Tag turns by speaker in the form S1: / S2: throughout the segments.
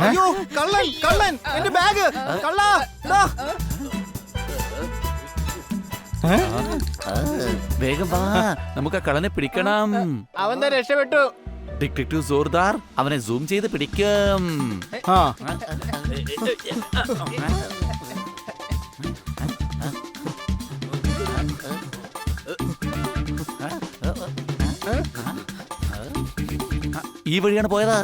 S1: അയ്യോ കള്ളൻ കള്ളൻ എന്റെ ബാഗ് കള്ളാ.
S2: വേഗം വാ, നമുക്ക് ആ കള്ളനെ പിടിക്കണം.
S1: അവൻ രക്ഷപ്പെട്ടു.
S2: ഡിറ്റക്റ്റീവ് സോർദാർ അവനെ സൂം ചെയ്ത് പിടിക്കും. ഈ വഴിയാണ് പോയത്.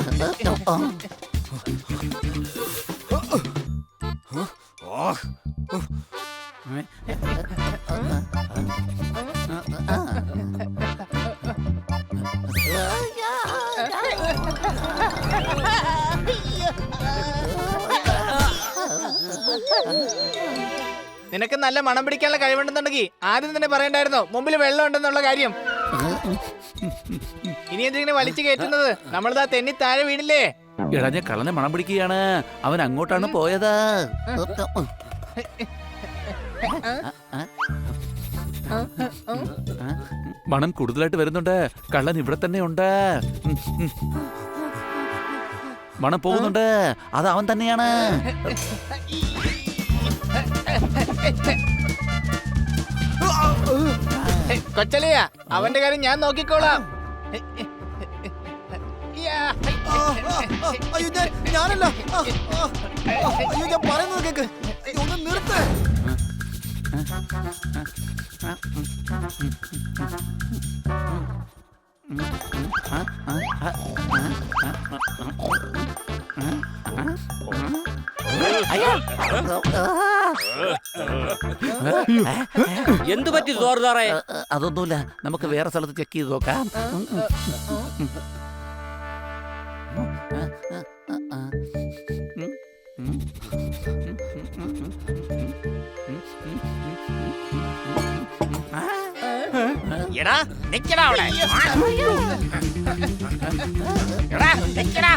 S1: നിനക്ക് നല്ല മണം പിടിക്കാനുള്ള കഴിവുണ്ടെന്നുണ്ടെങ്കിൽ ആദ്യം തന്നെ പറയണ്ടായിരുന്നോ മുമ്പിൽ വെള്ളം ഉണ്ടെന്നുള്ള കാര്യം. ഇനി എന്തിങ്ങനെ വലിച്ചു കയറ്റുന്നത്? നമ്മളിതാ തെന്നി താഴെ വീണില്ലേ?
S2: എടാ, ഞാൻ കള്ളനെ മണം പിടിക്കുകയാണ്. അവൻ അങ്ങോട്ടാണ് പോയത്. മണം കൂടുതലായിട്ട് വരുന്നുണ്ട്. കള്ളൻ ഇവിടെ തന്നെ ഉണ്ട്. മണം പോകുന്നുണ്ട്. അത് അവൻ തന്നെയാണ്.
S1: കൊച്ചലിയ, അവന്റെ കാര്യം ഞാൻ നോക്കിക്കോളാം. ഞാനല്ല. ഞാൻ പറയുന്നത് കേക്ക്. ഒന്ന് നിർത്ത്.
S3: എന്തു പറ്റി സോർദാറേ?
S2: അതൊന്നുമില്ല, നമുക്ക് വേറെ സ്ഥലത്ത് ചെക്ക് ചെയ്ത് നോക്കാം.
S3: എടാ നിക്കടാ അവിടെ. എടാ നിക്കടാ.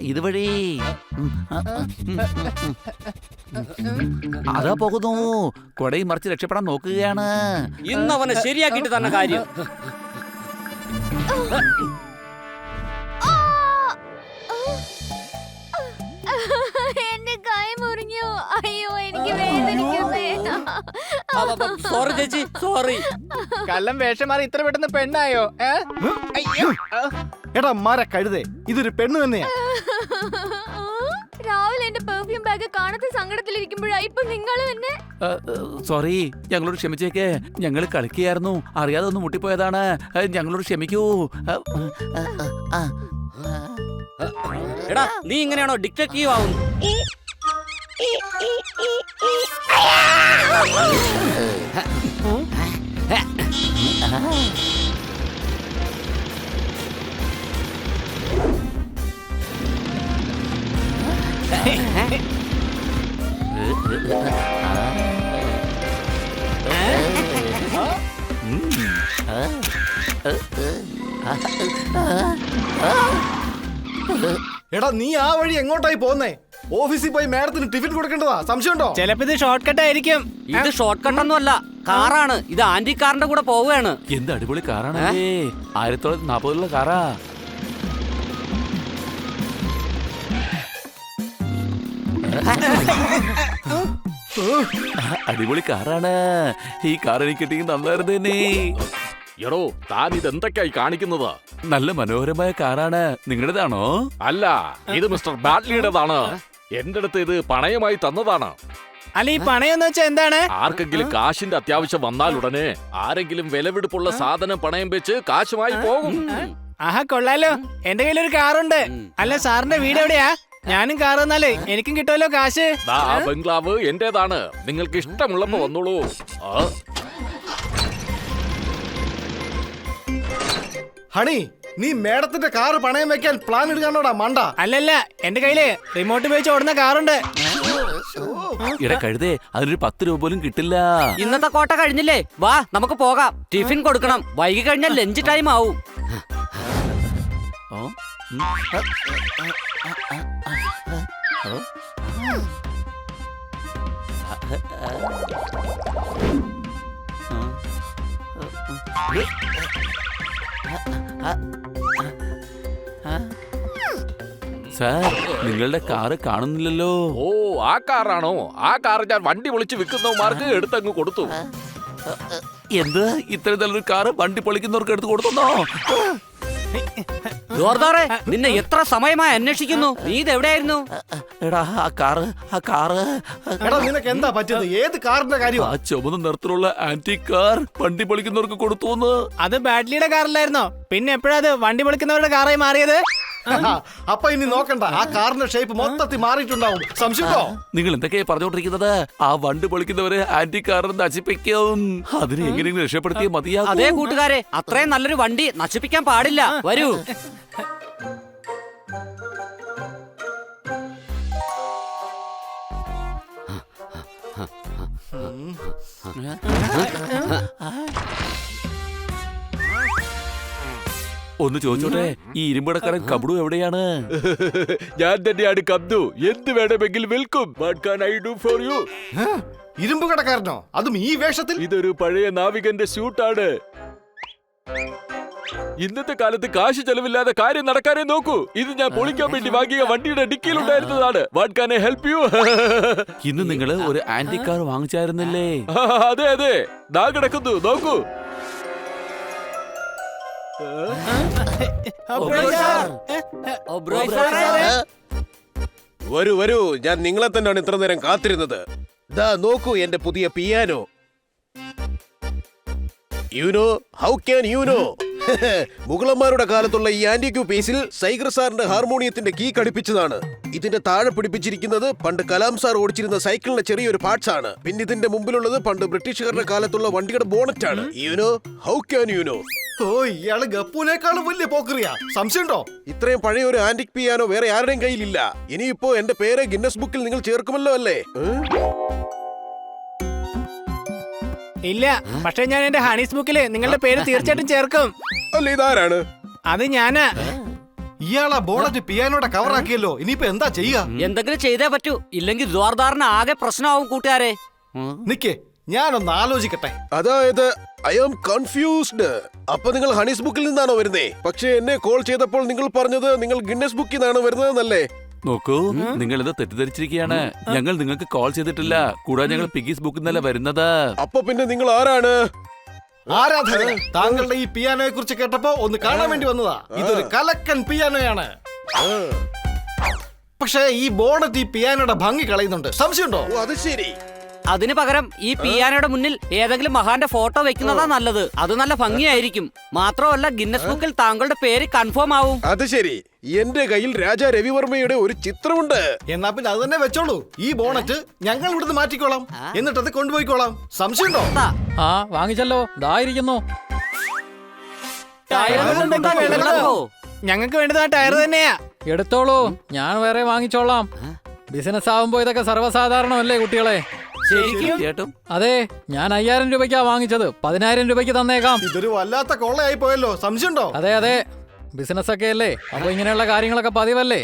S2: ഇതുവഴി അതാ പോകുന്നു. കൊടയും മറിച്ച് രക്ഷപ്പെടാൻ നോക്കുകയാണ്.
S3: ഇന്ന് അവനെ ശരിയാക്കിട്ട് തന്നെ കാര്യം.
S4: എന്റെ കൈ മുറിഞ്ഞു. അയ്യോ, എനിക്ക് വേദനിക്കുന്നേ.
S3: സോറി ചേച്ചി, സോറി.
S1: കള്ളം വേഷം മാറി ഇത്ര പെട്ടെന്ന് പെണ്ണായോ?
S5: എടാ മര കഴുതേ, ഇതൊരു പെണ്ണ് തന്നെയാ.
S4: രാവിലെ എന്റെ പെർഫ്യൂം ബാഗ് കാണാത്ത സങ്കടത്തിലിരിക്കുമ്പോഴാ ഇപ്പൊ നിങ്ങൾ എന്നെ.
S2: സോറി, ഞങ്ങളോട് ക്ഷമിച്ചേക്ക്. ഞങ്ങൾ കളിക്കുകയായിരുന്നു, അറിയാതെ ഒന്ന് മുട്ടിപ്പോയതാണ്. ഞങ്ങളോട് ക്ഷമിക്കൂ.
S3: എടാ, നീ ഇങ്ങനെയാണോ ഡിറ്റക്റ്റീവ് ആവുന്നത്?
S5: എടാ നീ ആ വഴി എങ്ങോട്ടായി പോന്നേ? ഓഫീസിൽ പോയി മാഡത്തിന് ടിഫിൻ കൊടുക്കേണ്ടതാ. സംശയമുണ്ടോ?
S1: ചിലപ്പോ ഇത് ഷോർട്ട് കട്ട് ആയിരിക്കും.
S3: ഇത് ഷോർട്ട് കട്ട് ഒന്നും അല്ല, കാറാണ്. ഇത് ആന്റി കാറിന്റെ കൂടെ പോവുകയാണ്.
S2: എന്ത് അടിപൊളി കാറാണ്. 1940 കാറാ. അടിപൊളി കാറാണ്. ഈ കാർ എനിക്ക് കിട്ടിയെങ്കിൽ നന്നായിരുന്നു തന്നെ.
S6: എടോ, താൻ ഇതെന്തൊക്കെയായി കാണിക്കുന്നത്?
S2: നല്ല മനോഹരമായ കാറാണ്. നിങ്ങളുടേതാണോ?
S6: അല്ല, ഇത് മിസ്റ്റർ ബാഡ്ലിയുടേതാണ്. എന്റെ അടുത്ത് ഇത് പണയമായി തന്നതാണ്.
S1: അല്ല, ഈ പണയെന്ന് വെച്ചാ എന്താണ്?
S6: ആർക്കെങ്കിലും കാശിന്റെ അത്യാവശ്യം വന്നാൽ ഉടനെ ആരെങ്കിലും വിലപിടിപ്പുള്ള സാധനം പണയം വെച്ച് കാശുമായി പോകും.
S1: ആഹാ, കൊള്ളാലോ. എന്റെ കയ്യിലൊരു കാറുണ്ട്. അല്ല, സാറിന്റെ വീട് എവിടെയാ? ഞാനും കാർ വന്നാലേ എനിക്കും കിട്ടുമല്ലോ കാശ്.
S6: ആ ബംഗ്ലാവ് എന്റേതാണ്. നിങ്ങൾക്ക് ഇഷ്ടമുള്ളപ്പോ വന്നോളൂ.
S5: ഹണി, നീ മേഡത്തിന്റെ കാറ് പണയം വെക്കാൻ പ്ലാൻ ഇടുകയാണോടാ മണ്ട?
S1: അല്ലല്ല, എന്റെ കയ്യില് റിമോട്ട് ഉപയോഗിച്ച് ഓടുന്ന കാറുണ്ട്.
S2: ഇട കഴുതേ, അതിനൊരു 10 രൂപ പോലും കിട്ടില്ല.
S3: ഇന്നത്തെ കോട്ട കഴിഞ്ഞില്ലേ? വാ നമുക്ക് പോകാം. ടിഫിൻ കൊടുക്കണം. വൈകി കഴിഞ്ഞാൽ ലഞ്ച് ടൈം ആവും.
S2: സാർ, നിങ്ങളുടെ കാറ് കാണുന്നില്ലല്ലോ.
S6: ഓ, ആ കാറാണോ? ആ കാർ ഞാൻ വണ്ടി വിളിച്ച് വിൽക്കുന്നവന്മാർക്ക് എടുത്തങ്ങ് കൊടുത്തു.
S2: എന്ത്, ഇത്രയും നല്ലൊരു കാറ് വണ്ടി പൊളിക്കുന്നവർക്ക് എടുത്ത് കൊടുത്തോ?
S3: ജോർദാറെ, നിന്നെ എത്ര സമയമായി അന്വേഷിക്കുന്നു. നീ ഇതെവിടെയായിരുന്നു?
S2: എടാ, ആ കാറ്
S5: എടാ നിനക്ക് എന്താ പറ്റിയത്? ഏത് കാറിന്റെ
S2: ആ
S5: കാര്യമാ?
S2: ചുവന്ന നിറത്തിലുള്ള ആന്റി കാർ വണ്ടി പൊളിക്കുന്നവർക്ക് കൊടുത്തു.
S1: അത് ബാറ്റ്ലിയുടെ കാറിലായിരുന്നോ? പിന്നെ എപ്പോഴാ അത് വണ്ടി പൊളിക്കുന്നവരുടെ കാറായി മാറിയത്?
S5: അപ്പൊ ഇനി നോക്കണ്ട, ആ കാറിന്റെ ഷേപ്പ് മൊത്തത്തിൽ മാറിയിട്ടുണ്ടാവും. സംശയമോ?
S2: നിങ്ങൾ എന്തൊക്കെയാ പറഞ്ഞോണ്ടിരിക്കുന്നത്? ആ വണ്ടി പൊളിക്കുന്നവര് ആന്റി കാറിന് നശിപ്പിക്കും. അതിനെ എങ്ങനെയെങ്കിലും രക്ഷപ്പെടുത്തിയേ മതിയാകും.
S3: അതേ കൂട്ടുകാരെ, അത്രയും നല്ലൊരു വണ്ടി നശിപ്പിക്കാൻ പാടില്ല. വരൂ.
S2: ഒന്ന് ചോദിച്ചോട്ടെ, ഈ ഇരുമ്പടക്കാരൻ കബഡു എവിടെയാണ്?
S6: ഞാൻ തന്നെയാണ് കബ്ദു. എന്ത് വേണമെങ്കിലും വിൽക്കും. What can I do for you?
S5: ഇരുമ്പ് കടക്കാരനോ? അതും ഈ വേഷത്തിൽ?
S6: ഇതൊരു പഴയ നാവികന്റെ സ്യൂട്ടാണ്. ഇന്നത്തെ കാലത്ത് കാശ് ചെലവില്ലാതെ കാര്യം നടക്കാനേ നോക്കൂ. ഇത് ഞാൻ പൊളിക്കാൻ വേണ്ടി വാങ്ങിയ വണ്ടിയുടെ ഡിക്കിയിലുണ്ടായിരുന്നതാണ്. What can I help you?
S2: ഇന്ന് നിങ്ങള് ഒരു ആന്റി കാർ വാങ്ങിച്ചായിരുന്നില്ലേ?
S6: അതെ അതെ, ദാ കിടക്കുന്നു, നോക്കൂ.
S3: ഒബ്രോയ് സാറേ.
S7: വരൂ വരൂ, ഞാൻ നിങ്ങളെ തന്നെയാണ് ഇത്ര നേരം കാത്തിരുന്നത്. ദാ നോക്കൂ എന്റെ പുതിയ piano. You know, how can you know? മുഗളന്മാരുടെ കാലത്തുള്ള ഈ ആന്റിക്യൂ പീസിൽ സൈഗർ സാറിന്റെ ഹാർമോണിയത്തിന്റെ കീ ഘടിപ്പിച്ചതാണ്. ഇതിന്റെ താഴെ പിടിപ്പിച്ചിരിക്കുന്നത് പണ്ട് കലാം സാർ ഓടിച്ചിരുന്ന സൈക്കിളിന്റെ ചെറിയൊരു പാർട്സ് ആണ്. പിന്നെ ഇതിന്റെ മുമ്പിലുള്ളത് പണ്ട് ബ്രിട്ടീഷുകാരുടെ കാലത്തുള്ള വണ്ടിയുടെ ബോണറ്റ് ആണ്. You know, how can you know?
S5: ഓ, ഇയാള് ഗപ്പൂനേക്കാളും വലിയ പോക്കറിയാ. സംശയമുണ്ടോ?
S7: ഇത്രയും പഴയ ഒരു ആന്റിക് പിയാനോ വേറെ ആരുടെയും കയ്യിലില്ല. ഇനിയിപ്പോ എന്റെ പേര് ഗിന്നസ് ബുക്കിൽ നിങ്ങൾ ചേർക്കുമല്ലോ അല്ലേ?
S1: ഇല്ല, പക്ഷെ ഞാൻ എന്റെ ഹണീസ് ബുക്കില് നിങ്ങളുടെ പേര് തീർച്ചയായിട്ടും ചേർക്കും.
S7: അല്ല, ഇതാരാണ്?
S1: അത് ഞാനാ.
S5: ഇയാളാ ബോണറ്റ് പിയാനോടെ കവറാക്കിയല്ലോ. ഇനിയിപ്പോ എന്താ ചെയ്യുക?
S3: എന്തെങ്കിലും ചെയ്തേ പറ്റൂ, ഇല്ലെങ്കിൽ ജോർദാറിന് ആകെ പ്രശ്നമാവും കൂട്ടുകാരെ.
S5: നിക്കേ, ഞാനൊന്ന് ആലോചിക്കട്ടെ.
S7: അതായത് ഐ ആം കൺഫ്യൂസ്ഡ്. അപ്പൊ നിങ്ങൾ ഹണീസ് ബുക്കിൽ നിന്നാണോ വരുന്നേ? പക്ഷെ എന്നെ കോൾ ചെയ്തപ്പോൾ നിങ്ങൾ പറഞ്ഞത് നിങ്ങൾ ഗിന്നസ് ബുക്കിൽ നിന്നാണ് വരുന്നതെന്നല്ലേ?
S2: നോക്കൂ, നിങ്ങൾ ഇത് തെറ്റിദ്ധരിച്ചിരിക്കുകയാണ്. ഞങ്ങൾ നിങ്ങൾക്ക് കോൾ ചെയ്തിട്ടില്ല. കൂടാതെ ഞങ്ങൾ പിഗീസ് ബുക്കിൽ നിന്നല്ല വരുന്നത്.
S7: അപ്പൊ പിന്നെ നിങ്ങൾ ആരാണ്?
S5: ആരാധകൻ, താങ്കളുടെ ഈ പിയാനോയെ കുറിച്ച് കേട്ടപ്പോ ഒന്ന് കാണാൻ വേണ്ടി വന്നതാ. ഇതൊരു കലക്കൻ പിയാനോയാണ്. പക്ഷേ ഈ ബോണറ്റ് ഈ പിയാനോയുടെ ഭംഗി കളയുന്നുണ്ട്. സംശയമുണ്ടോ?
S7: ഓ, അത് ശരി.
S3: അതിന് പകരം ഈ പിയാനോയുടെ മുന്നിൽ ഏതെങ്കിലും മഹാന്റെ ഫോട്ടോ വെക്കുന്നതാ നല്ലത്. അത് നല്ല ഭംഗിയായിരിക്കും. മാത്രമല്ല ഗിന്നസ് ബുക്കിൽ താങ്കളുടെ പേര് കൺഫേം ആവും.
S7: അത് ശരി. എന്റെ കയ്യിൽ രാജാ രവിവർമ്മയുടെ ഒരു ചിത്രമുണ്ട്.
S5: എന്നാ പിന്നെ അത് തന്നെ വെച്ചോളൂ. ഈ ബോണറ്റ് ഞങ്ങൾ ഇവിടുന്ന് മാറ്റിക്കോളാം, എന്നിട്ട് അത് കൊണ്ടുപോയിക്കോളാം. സംശയമുണ്ടോ?
S8: ആ വാങ്ങിച്ചല്ലോ, ദായിരിക്കുന്നു.
S1: ഞങ്ങൾക്ക് വേണ്ടത് ആ ടയർ തന്നെയാ.
S8: എടുത്തോളൂ, ഞാൻ വേറെ വാങ്ങിച്ചോളാം. ബിസിനസ് ആവുമ്പോ ഇതൊക്കെ സർവ്വസാധാരണമല്ലേ കുട്ടികളെ?
S2: ചേട്ടും
S8: അതെ, ഞാൻ 5000 രൂപയ്ക്കാ വാങ്ങിച്ചത്. 10000 രൂപയ്ക്ക് തന്നേക്കാം.
S5: ഇതൊരു വല്ലാത്ത കൊള്ളയായി പോയല്ലോ. സംശയമുണ്ടോ?
S8: അതെ അതെ, ബിസിനസ് ഒക്കെ അല്ലേ, അപ്പൊ ഇങ്ങനെയുള്ള കാര്യങ്ങളൊക്കെ പതിവല്ലേ.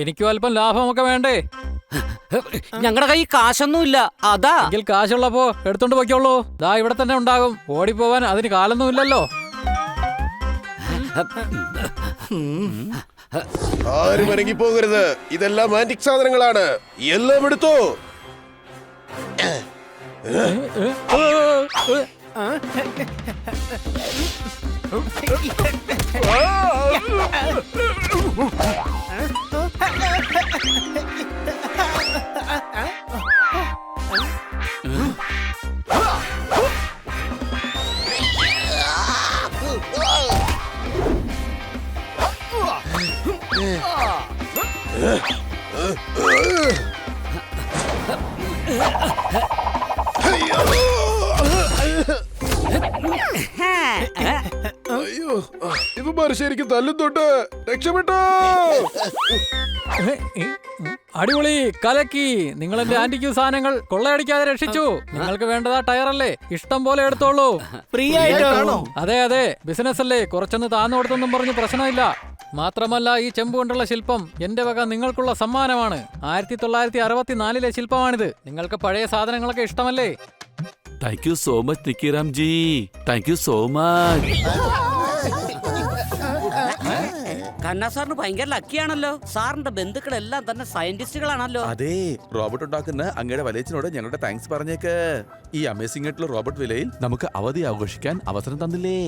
S8: എനിക്കും അല്പം ലാഭമൊക്കെ വേണ്ടേ?
S3: ഞങ്ങളുടെ കയ്യിൽ കാശൊന്നുമില്ല, അതാ.
S8: എങ്കിൽ കാശുള്ളപ്പോ എടുത്തോണ്ട് പോയിക്കോളൂ. ദാ ഇവിടെ തന്നെ ഉണ്ടാകും. ഓടിപ്പോവാൻ അതിന് കാലൊന്നുമില്ലല്ലോ.
S7: ആരും ഇറങ്ങി പോകരുത്. ഇതെല്ലാം ആന്റിക് സാധനങ്ങളാണ്. എല്ലാം എടുത്തോ. അയ്യോ, ഇവന്മാര് ശരിക്കും തല്ലുന്നുണ്ട്. രക്ഷപ്പെട്ടോ.
S8: അടിപൊളി, കലക്കി. നിങ്ങൾ എന്റെ ആന്റിക്യൂ സാധനങ്ങൾ കൊള്ളയടിക്കാതെ രക്ഷിച്ചു. നിങ്ങൾക്ക് വേണ്ടതാ ടയറല്ലേ, ഇഷ്ടം പോലെ എടുത്തോളൂ.
S1: ഫ്രീ ആയിട്ടോ?
S5: ആണോ?
S8: അതെ അതെ, ബിസിനസ് അല്ലേ, കുറച്ചൊന്ന് താന്നു കൊടുത്തൊന്നും പറഞ്ഞ് പ്രശ്നമില്ല. മാത്രമല്ല ഈ ചെമ്പ് കൊണ്ടുള്ള ശില്പം എന്റെ വക നിങ്ങൾക്കുള്ള സമ്മാനമാണ്. 1964 ശില്പമാണിത്. നിങ്ങൾക്ക് പഴയ സാധനങ്ങളൊക്കെ ഇഷ്ടമല്ലേ?
S2: താങ്ക് യു സോ മച്ച് നിക്കിറാം ji, thank you so much.
S3: കണ്ണാ സാറിന് ഭയങ്കര ലക്കിയാണല്ലോ. സാറിന്റെ ബന്ധുക്കളെല്ലാം തന്നെ സയന്റിസ്റ്റുകളാണല്ലോ.
S2: അതെ, റോബോട്ട് ഉണ്ടാക്കുന്ന അങ്ങയുടെ വലയച്ചിനോട് ഞങ്ങളുടെ താങ്ക്സ് പറഞ്ഞേക്ക്. ഈ അമേസിംഗ് ആയിട്ടുള്ള റോബോട്ട് വിലയിൽ നമുക്ക് അവധി ആഘോഷിക്കാൻ അവസരം തന്നില്ലേ?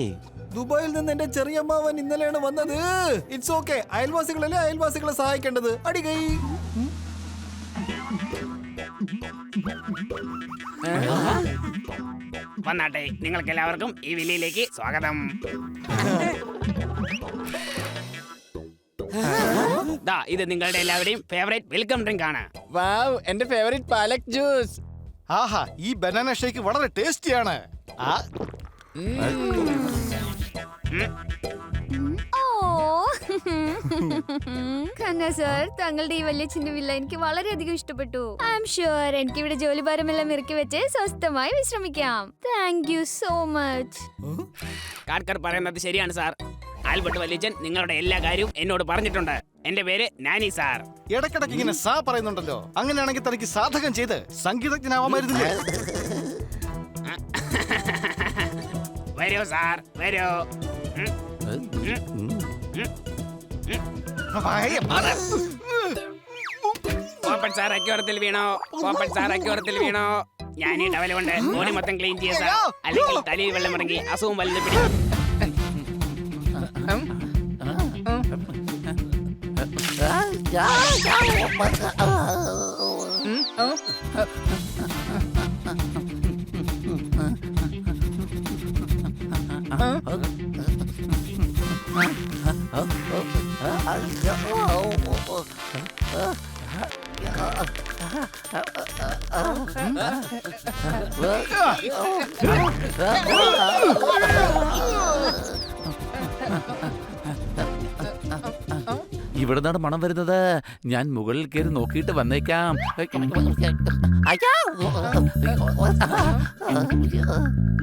S5: ദുബായിൽ നിന്ന് എന്റെ ചെറിയ അമ്മാവൻ ഇന്നലെയാണ് വന്നത്. ഇറ്റ്സ് ഓക്കെ, അയൽവാസികളല്ലേ അയൽവാസികളെ സഹായിക്കേണ്ടത്. അടികൈ.
S9: വന്നാട്ടെ, നിങ്ങൾക്ക് എല്ലാവർക്കും ഈ വില്ലയിലേക്ക് സ്വാഗതം. ദാ, ഇത് നിങ്ങളുടെ എല്ലാവരുടെയും ഫേവറേറ്റ് വെൽക്കം ഡ്രിങ്ക് ആണ്.
S1: വാവ്, എന്റെ ഫേവറേറ്റ് പാലക് ജ്യൂസ്.
S5: ആഹാ, ഈ ബനാന ഷേക്ക് വളരെ ടേസ്റ്റിയാണ്.
S4: ഖന്ന സർ, താങ്കളുടെ ഈ വല്യച്ഛന്റെ വില്ല എനിക്ക് വളരെയധികം ഇഷ്ടപ്പെട്ടു. ഐ എം ഷുവർ എനിക്ക് ഇവിടെ ജോലിഭാരമെല്ലാം ഇറക്കി വെച്ച് സ്വസ്ഥമായി വിശ്രമിക്കാം. Thank you so much.
S9: കാർക്കർ പറയുന്നത് ശരിയാണ് സാർ. ആൽബർട്ട് വല്യച്ഛൻ നിങ്ങളുടെ എല്ലാ കാര്യവും എന്നോട് പറഞ്ഞിട്ടുണ്ട്. എന്റെ പേര് നാനി സാർ.
S5: ഇടക്കിടക്ക് ഇങ്ങനെ സാ പറയുന്നുണ്ടല്ലോ. അങ്ങനെയാണെങ്കിൽ തനിക്ക് സാധകം ചെയ്ത് സംഗീതജ്ഞനാവാമായിരുന്നില്ലേ?
S9: വരൂ സാർ, വരൂ. പോപ്പൻ സാർ അക്യൂറത്തിൽ വീണോ? പോപ്പൻ സാർ അക്യൂറത്തിൽ വീണോ? ഞാൻ ഈ ടവൽ കൊണ്ട് ബോഡി മൊത്തം ക്ലീൻ ചെയ്യാം സാർ. അല്ലെങ്കിൽ തലയിൽ വെള്ളം ഇറങ്ങി അസുഖം വലുത് പിടിക്കും.
S2: ഇവിടെ നിന്നാണ് മണം വരുന്നത്. ഞാൻ മുകളിൽ കയറി നോക്കിയിട്ട് വന്നേക്കാം.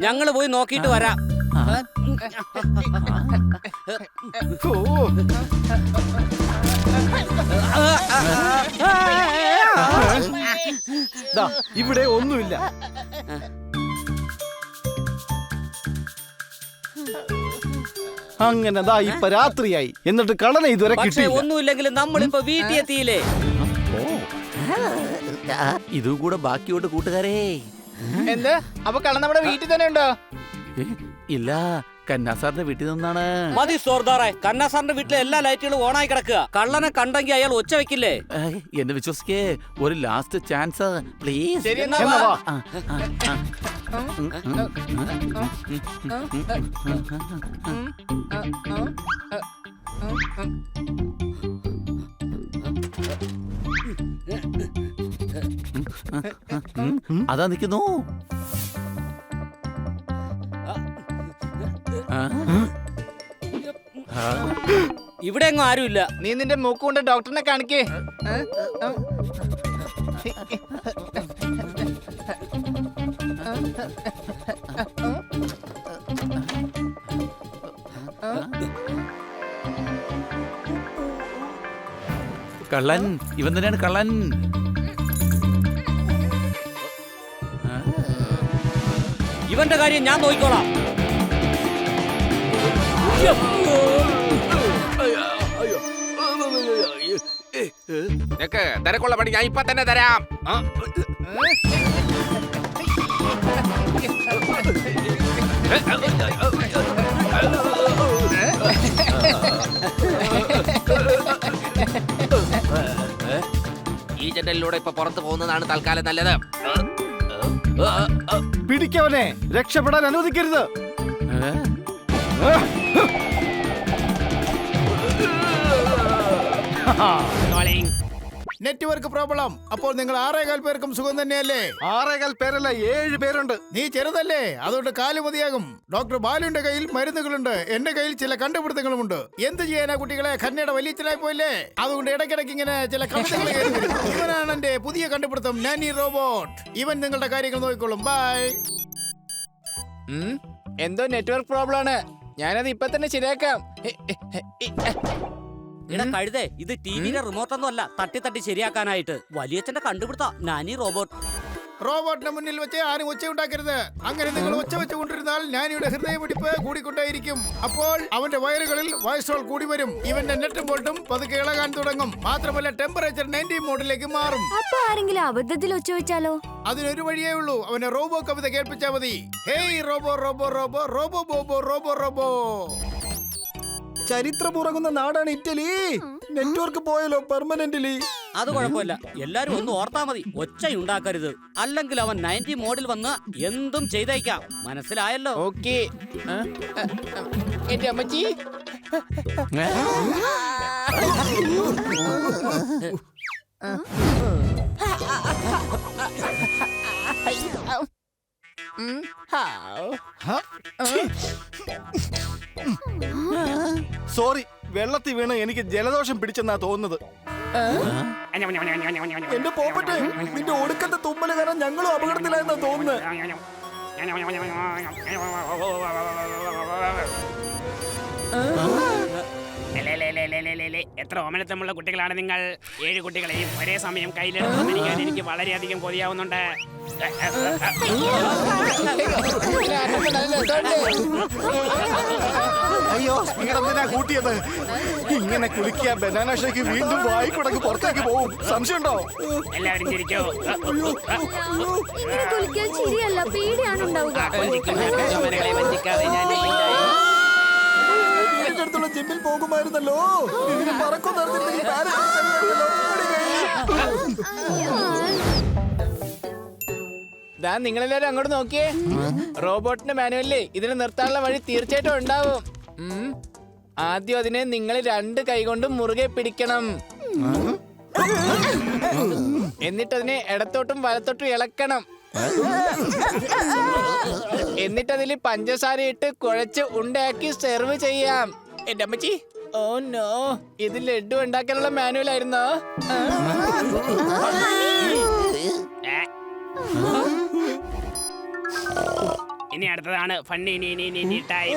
S3: ഞങ്ങള് പോയി നോക്കിയിട്ട് വരാം.
S5: ദാ, ഇവിടെ ഒന്നുമില്ല. അങ്ങനെ ദാ ഇപ്പൊ രാത്രിയായി, എന്നിട്ട് കള്ളനെ ഇതുവരെ
S3: പക്ഷെ
S5: കിട്ടിയില്ല.
S3: ഒന്നുമില്ലെങ്കിലും നമ്മളിപ്പോ വീട്ടിൽ എത്തിയില്ലേ?
S2: ഇതും കൂടെ ബാക്കിയോട്ട് കൂട്ടുകാരേ.
S1: എന്ത്? അപ്പൊ കള്ള നമ്മുടെ വീട്ടിൽ തന്നെ ഉണ്ടോ?
S2: ഇല്ല, കന്നാസാറിന്റെ വീട്ടിൽ നിന്നാണ്.
S3: മതി സോർദാറെ, കണ്ണാ സാറിന്റെ വീട്ടിലെ എല്ലാ ലൈറ്റുകളും ഓണായി കിടക്കുക. കള്ളനെ കണ്ടെങ്കിൽ അയാൾ ഒച്ച വെക്കില്ലേ?
S2: എന്നെ വിശ്വസിക്കേ, ഒരു ലാസ്റ്റ് ചാൻസ് പ്ലീസ്.
S1: ശരി, എന്നാ
S5: എന്നാ
S1: വാ.
S5: വാ.
S2: അതാ നിൽക്കുന്നു.
S3: ഇവിടെ എങ്ങും ആരുമില്ല.
S1: നീ നിന്റെ മൂക്ക് കൊണ്ട് ഡോക്ടറിനെ കാണിക്കേ.
S2: കള്ളൻ ഇവൻ തന്നെയാണ് കള്ളൻ.
S3: ഇവന്റെ കാര്യം ഞാൻ നോക്കിക്കോളാം.
S6: തിരക്കുള്ള പണി ഞാൻ ഇപ്പൊ തന്നെ തരാം. ഈ ജനലിലൂടെ ഇപ്പൊ പുറത്തു പോകുന്നതാണ് തൽക്കാലം നല്ലത്.
S5: പിടിക്കവനെ, രക്ഷപ്പെടാൻ അനുവദിക്കരുത്.
S10: Network problem. അപ്പോൾ നിങ്ങൾ 6.25 പേർക്കും സുഖം തന്നെയല്ലേ?
S5: 6.25 പേരല്ല, 7 പേരുണ്ട്.
S10: നീ ചെറുതല്ലേ, അതുകൊണ്ട് കാല് മതിയാകും. ഡോക്ടർ ബാലുവിന്റെ കയ്യിൽ മരുന്നുകളുണ്ട്, എന്റെ കയ്യിൽ ചില കണ്ടുപിടുത്തങ്ങളുമുണ്ട്. എന്ത് ചെയ്യാനാ കുട്ടികളെ, ഖന്നയുടെ വലിയച്ഛനായി പോയില്ലേ? അതുകൊണ്ട് ഇടയ്ക്കിടയ്ക്ക് ഇങ്ങനെ ചില കവിതകൾ കേറി വരും. ഇവനാണ് എന്റെ പുതിയ കണ്ടുപിടുത്തം, നാനി റോബോട്ട്. ഇവൻ നിങ്ങളുടെ കാര്യങ്ങൾ നോക്കിക്കോളും. ബൈ.
S1: എന്തോ നെറ്റ്വർക്ക് പ്രോബ്ലം ആണ്. ഞാനത് ഇപ്പൊ തന്നെ ശരിയാക്കാം.
S3: ഇവിടെ കഴുതേ, ഇത് ടിവിയിലെ റിമോട്ട് ഒന്നും അല്ല, തട്ടി തട്ടി ശരിയാക്കാനായിട്ട്. വലിയച്ഛന്റെ കണ്ടുപിടുത്ത നാനി റോബോട്ട്.
S10: റോബോട്ടിന്റെ മുന്നിൽ വെച്ച് ആരും ഒച്ച ഉണ്ടാക്കരുത്. അങ്ങനെ നിങ്ങൾ ഒച്ച വെച്ചുകൊണ്ടിരുന്നാൽ ഞാനിയുടെ ഹൃദയമിടിപ്പ് കൂടിക്കൊണ്ടേയിരിക്കും. അപ്പോൾ അവന്റെ വയറുകളിൽ വയസ്സോൾ കൂടി വരും. ഇവന്റെ നെറ്റും ബോൾട്ടും പതുക്കെ ഇളകാൻ തുടങ്ങും. മാത്രമല്ല ടെമ്പറേച്ചർ 90 മോഡിലേക്ക് മാറും.
S4: അപ്പൊ ആരെങ്കിലും അബദ്ധത്തിൽ ഒച്ച വെച്ചാലോ?
S10: അതിനൊരു വഴിയേ ഉള്ളൂ. അവനെ റോബോ കവിത കേൾപ്പിച്ചാ മതി. Hey robo robo robo robo ബോബോ റോബോ റോബോ.
S5: ചരിത്രമുറങ്ങുന്ന നാടാണ് ഇറ്റലി. നെറ്റ്വർക്ക് പോയല്ലോ പെർമനന്റ്ലി.
S3: അത് കുഴപ്പമില്ല, എല്ലാരും ഒന്ന് ഓർത്താ മതി, ഒച്ചയുണ്ടാക്കരുത്. അല്ലെങ്കിൽ അവൻ 90 മോഡിൽ വന്ന് എന്തും ചെയ്തേക്കാം. മനസ്സിലായല്ലോ?
S1: ഓക്കേ. എന്റെ അമ്മച്ചി.
S5: സോറി, വെള്ളത്തിൽ വീണ് എനിക്ക് ജലദോഷം പിടിച്ചെന്നാ തോന്നുന്നത്. എന്റെ പോപ്പട്ടെ, നിന്റെ ഒടുക്കത്തെ തുമ്മല് കാരണം ഞങ്ങളും അപകടത്തിലായെന്നാ തോന്നുന്നത്.
S9: എത്ര ഓമനത്തമുള്ള കുട്ടികളാണ് നിങ്ങൾ. 7 കുട്ടികളെയും ഒരേ സമയം കയ്യിലെടുത്ത് എനിക്ക് വളരെയധികം കൊതിയാവുന്നുണ്ട്.
S5: അയ്യോ, നിങ്ങളെന്തിനാ കൂട്ടിയത്? ഇങ്ങനെ കുളിക്കാൻ ബനാന ഷേക്ക് വീണ്ടും വായിക്കുടങ്ങ് പുറത്തേക്ക് പോകും. സംശയമുണ്ടോ?
S9: എല്ലാവരും ചിരിക്കോ.
S4: ഇങ്ങനെ കുളിക്കാൻ ചിരിയല്ല, പേടിയാണ് ഉണ്ടാവുക.
S9: വഞ്ചിക്കാതെ ഞാൻ
S5: അടുത്തുള്ള ജിമ്മിൽ പോകുമായിരുന്നല്ലോ. ഇതിന് പറക്കും
S1: നിങ്ങളെല്ലാരും അങ്ങോട്ട് നോക്കിയേ. റോബോട്ടിന്റെ മാനുവലിലെ ഇതിനെ നിർത്താനുള്ള വഴി തീർച്ചയായിട്ടും ഉണ്ടാവും. ആദ്യം അതിനെ നിങ്ങൾ 2 കൈകൊണ്ട് മുറുകെ പിടിക്കണം. എന്നിട്ട് അതിനെ ഇടത്തോട്ടും വലത്തോട്ടും ഇളക്കണം. എന്നിട്ട് അതിൽ പഞ്ചസാര ഇട്ട് കുഴച്ച് ഉണ്ടയാക്കി സെർവ് ചെയ്യാം. എന്റെ അമ്മച്ചി, ഓ നോ, ഇത് ലഡു ഉണ്ടാക്കാനുള്ള മാനുവൽ ആയിരുന്നോ?
S9: ഇനി അടുത്തതാണ് ഫണ്ണി ടൈം.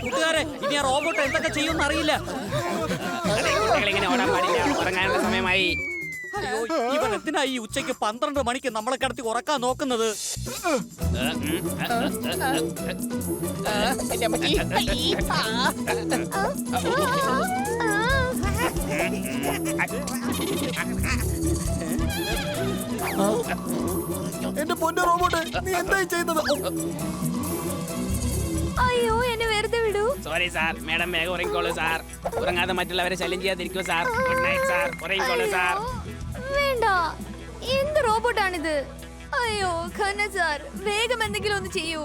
S3: കൂട്ടുകാരെ, ഇനി ആ റോബോട്ട് എന്തൊക്കെ ചെയ്യുമെന്ന് അറിയില്ല.
S9: കുട്ടികളിങ്ങനെ ഓടാൻ പാടില്ല, ഉറങ്ങാനുള്ള സമയമായി.
S3: അയ്യോ, ഇവൻ എന്തിനാ ഈ ഉച്ചയ്ക്ക് 12 മണിക്ക് നമ്മളെ കിടത്തി ഉറക്കാൻ നോക്കുന്നത്?
S1: എന്റെ അമ്മച്ചി.
S5: എന്റെ പൊന്നു റോബോട്ട്, നീ എന്തായി ചെയ്യുന്നത്?
S4: അയ്യോ, എന്നെ വെറുതെ വിടൂ.
S9: Sorry sir. മേഡം വേഗം ഉറങ്ങിക്കോളൂ സാർ. ഉറങ്ങാതെ മറ്റുള്ളവരെ ശല്യം ചെയ്യാതിരിക്കൂ സാർ. Good night sir. ഉറങ്ങിക്കോളൂ സാർ.
S4: വേണ്ട, എന്ത് റോബോട്ടാണിത്? അയ്യോ ഖന്ന സാർ, വേഗം എന്തെങ്കിലും ഒന്ന് ചെയ്യൂ.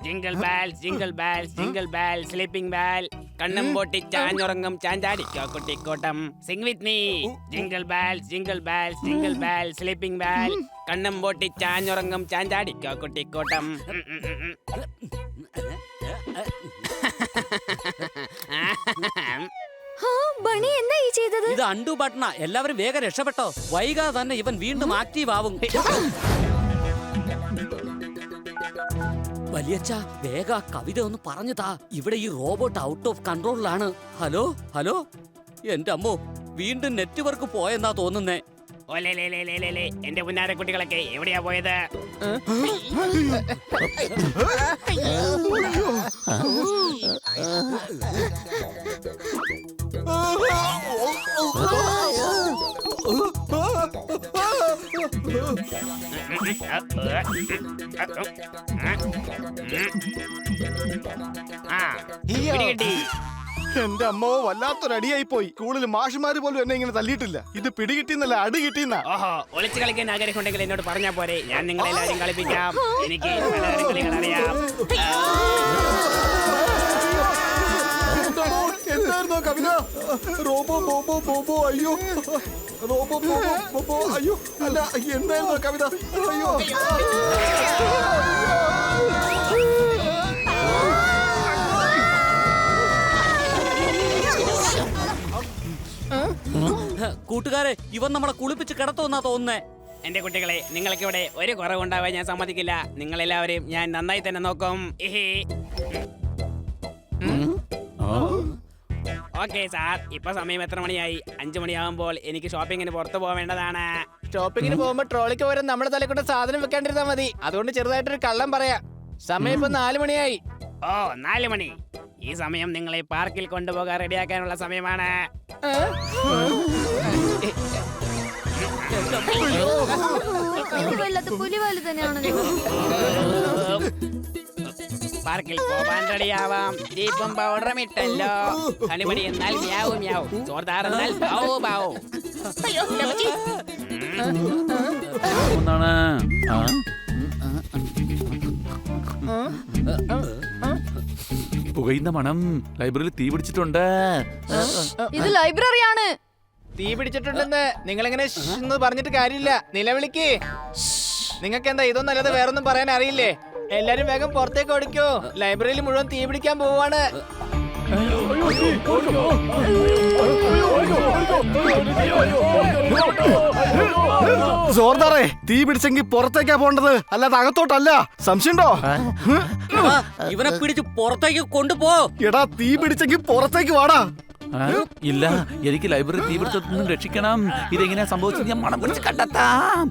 S9: Jingle bells jingle bells jingle bell sleeping bell. കണ്ണും പൊട്ടി ചാഞ്ഞുറങ്ങും ചാഞ്ചാടിക്കോ കുട്ടിക്കോട്ടം. Sing with me. Jingle bells jingle bells jingle bell sleeping bell. കണ്ണും പൊട്ടി ചാഞ്ഞുറങ്ങും ചാഞ്ചാടിക്കോ കുട്ടിക്കോട്ടം.
S4: ബണി എന്താ ഈ ചെയ്തത്?
S3: ഇത് അണ്ടു ബട്ടണ. എല്ലാവരും വേഗം രക്ഷപ്പെട്ടോ, വൈകാതെ തന്നെ ഇവൻ വീണ്ടും ആക്റ്റീവ് ആവും. വലിയച്ഛ, വേഗ കവിത ഒന്ന് പറഞ്ഞു താ. ഇവിടെ ഈ റോബോട്ട് ഔട്ട് ഓഫ് കൺട്രോളിലാണ്. ഹലോ ഹലോ, എന്റെ അമ്മോ, വീണ്ടും നെറ്റ്വർക്ക് പോയെന്നാ തോന്നുന്നേ.
S9: എന്റെ പുന്നാര കുട്ടികളൊക്കെ എവിടെയാ പോയത്?
S5: എന്റെ അമ്മോ, വല്ലാത്തൊരടിയായി പോയി. സ്കൂളിൽ മാഷുമാര് പോലും എന്നെ ഇങ്ങനെ തല്ലിയിട്ടില്ല. ഇത് പിടികിട്ടിന്നല്ല, അടി കിട്ടിയെന്നാ.
S9: ഓഹോ, ഒളിച്ചു കളിക്കാൻ ആഗ്രഹമുണ്ടെങ്കിൽ എന്നോട് പറഞ്ഞാ പോരെ, ഞാൻ നിങ്ങളെല്ലാവരും കളിപ്പിക്കാം. എനിക്ക് പലതരം കളികൾ അറിയാം.
S5: എന്തായിരുന്നോ കവിത? റോബോ ബോബോ ബോബോ. അയ്യോ, റോബോ ബോബോ ബോബോ. അയ്യോ, അല്ല, എന്തായിരുന്നോ കവിത? അയ്യോ.
S3: കൂട്ടുകാരെ, ഇവൻ നമ്മളെ കുളിപ്പിച്ച് കിടത്തുമെന്നാ തോന്നുന്നേ.
S9: എന്റെ കുട്ടികളെ, നിങ്ങൾക്ക് ഇവിടെ ഒരു കുറവുണ്ടാവാൻ ഞാൻ സമ്മതിക്കില്ല. നിങ്ങളെല്ലാവരെയും ഞാൻ നന്നായി തന്നെ നോക്കും. Okay sir. ഇപ്പൊ സമയം എത്ര മണിയായി? 5 മണിയാകുമ്പോൾ എനിക്ക് ഷോപ്പിങ്ങിന് പുറത്തു പോവേണ്ടതാണ്.
S1: ഷോപ്പിങ്ങിന് പോകുമ്പോ ട്രോളിക്ക് പകരം നമ്മുടെ തലക്കൊണ്ട് സാധനം വെക്കാണ്ടിരുന്നാ മതി. അതുകൊണ്ട് ചെറുതായിട്ടൊരു കള്ളം പറയാം. സമയം ഇപ്പൊ 4 മണിയായി.
S9: ഓ 4 മണി. ഈ സമയം നിങ്ങളെ പാർക്കിൽ കൊണ്ടുപോകാൻ റെഡിയാക്കാനുള്ള സമയമാണ്.
S4: ഇത് വല്ലാത്ത പുലിവാല് തന്നെയാണല്ലോ.
S9: പാർക്കിൽ പോകാൻ റെഡിയാവാം. ദീപം പൗഡറും ഇട്ടല്ലോ. ഹണിമണി എന്നാൽ മ്യാവു മ്യാവു. ചോർദാർ എന്നാൽ ബാവു ബാവു.
S2: ഒന്നാണ് പുകയുന്ന മണം. ലൈബ്രറിയിൽ തീ പിടിച്ചിട്ടുണ്ട്.
S4: ഇത് ലൈബ്രറിയാണ്.
S1: തീ പിടിച്ചിട്ടുണ്ടെന്ന് നിങ്ങളെങ്ങനെ എന്ന് പറഞ്ഞിട്ട് കാര്യമില്ല. നിലവിളിക്ക്. നിങ്ങൾക്ക് എന്താ ഇതൊന്നല്ലാതെ വേറൊന്നും പറയാൻ അറിയില്ലേ? എല്ലാരും വേഗം പുറത്തേക്ക് ഓടിക്കോ. ലൈബ്രറിയിൽ മുഴുവൻ തീ പിടിക്കാൻ പോവാണ്.
S5: ജോർദാറേ, തീ പിടിച്ചെങ്കിൽ പുറത്തേക്കാ പോണ്ടത്, അല്ലാതെ അകത്തോട്ടല്ല. സംശയമുണ്ടോ?
S3: ഇവനെ പിടിച്ച് പുറത്തേക്ക് കൊണ്ടുപോ.
S5: എടാ, തീ പിടിച്ചെങ്കിൽ പുറത്തേക്ക് വാടാ.
S2: ഇല്ല, എനിക്ക് ലൈബ്രറി തീ പിടിച്ചൊന്നും രക്ഷിക്കണം. ഇതെങ്ങനെയാ സംഭവിച്ചത്? ഞാൻ മണം പിടിച്ച് കണ്ടെത്താം.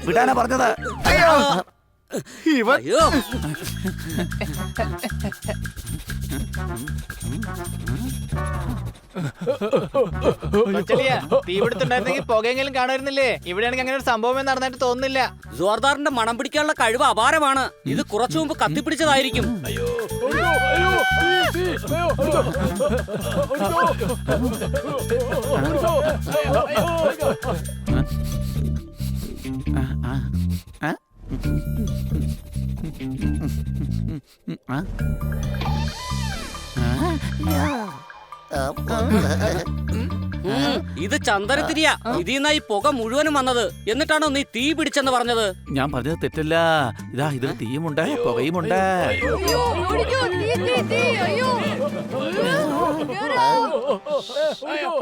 S2: വിടാനാ പറഞ്ഞത്.
S5: ഇവൻ
S3: അയ്യോ,
S1: കൊച്ചലിയാ, തീ പിടുത്തുണ്ടായിരുന്നെങ്കിൽ പുകയെങ്കിലും കാണുമായിരുന്നില്ലേ? ഇവിടെയാണെങ്കിൽ അങ്ങനെ ഒരു സംഭവം നടന്നിട്ട് തോന്നുന്നില്ല.
S3: ജോർദാറിന്റെ മണം പിടിക്കാനുള്ള കഴിവ് അപാരമാണ്. ഇത് കുറച്ചു മുമ്പ് കത്തിപ്പിടിച്ചതായിരിക്കും. ഇത് ചന്ദനത്തിരിയാ. ഇതിന്നായി പുക മുഴുവനും വന്നത്. എന്നിട്ടാണോ നീ തീ പിടിച്ചെന്ന് പറഞ്ഞത്?
S2: ഞാൻ പറഞ്ഞത് തെറ്റല്ല. ഇതാ, ഇതിൽ തീയുമുണ്ട്, പുകയുമുണ്ട്.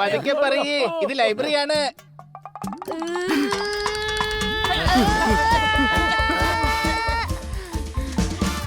S1: പതുക്കെ പറയേ, ഇത് ലൈബ്രറിയാണ്.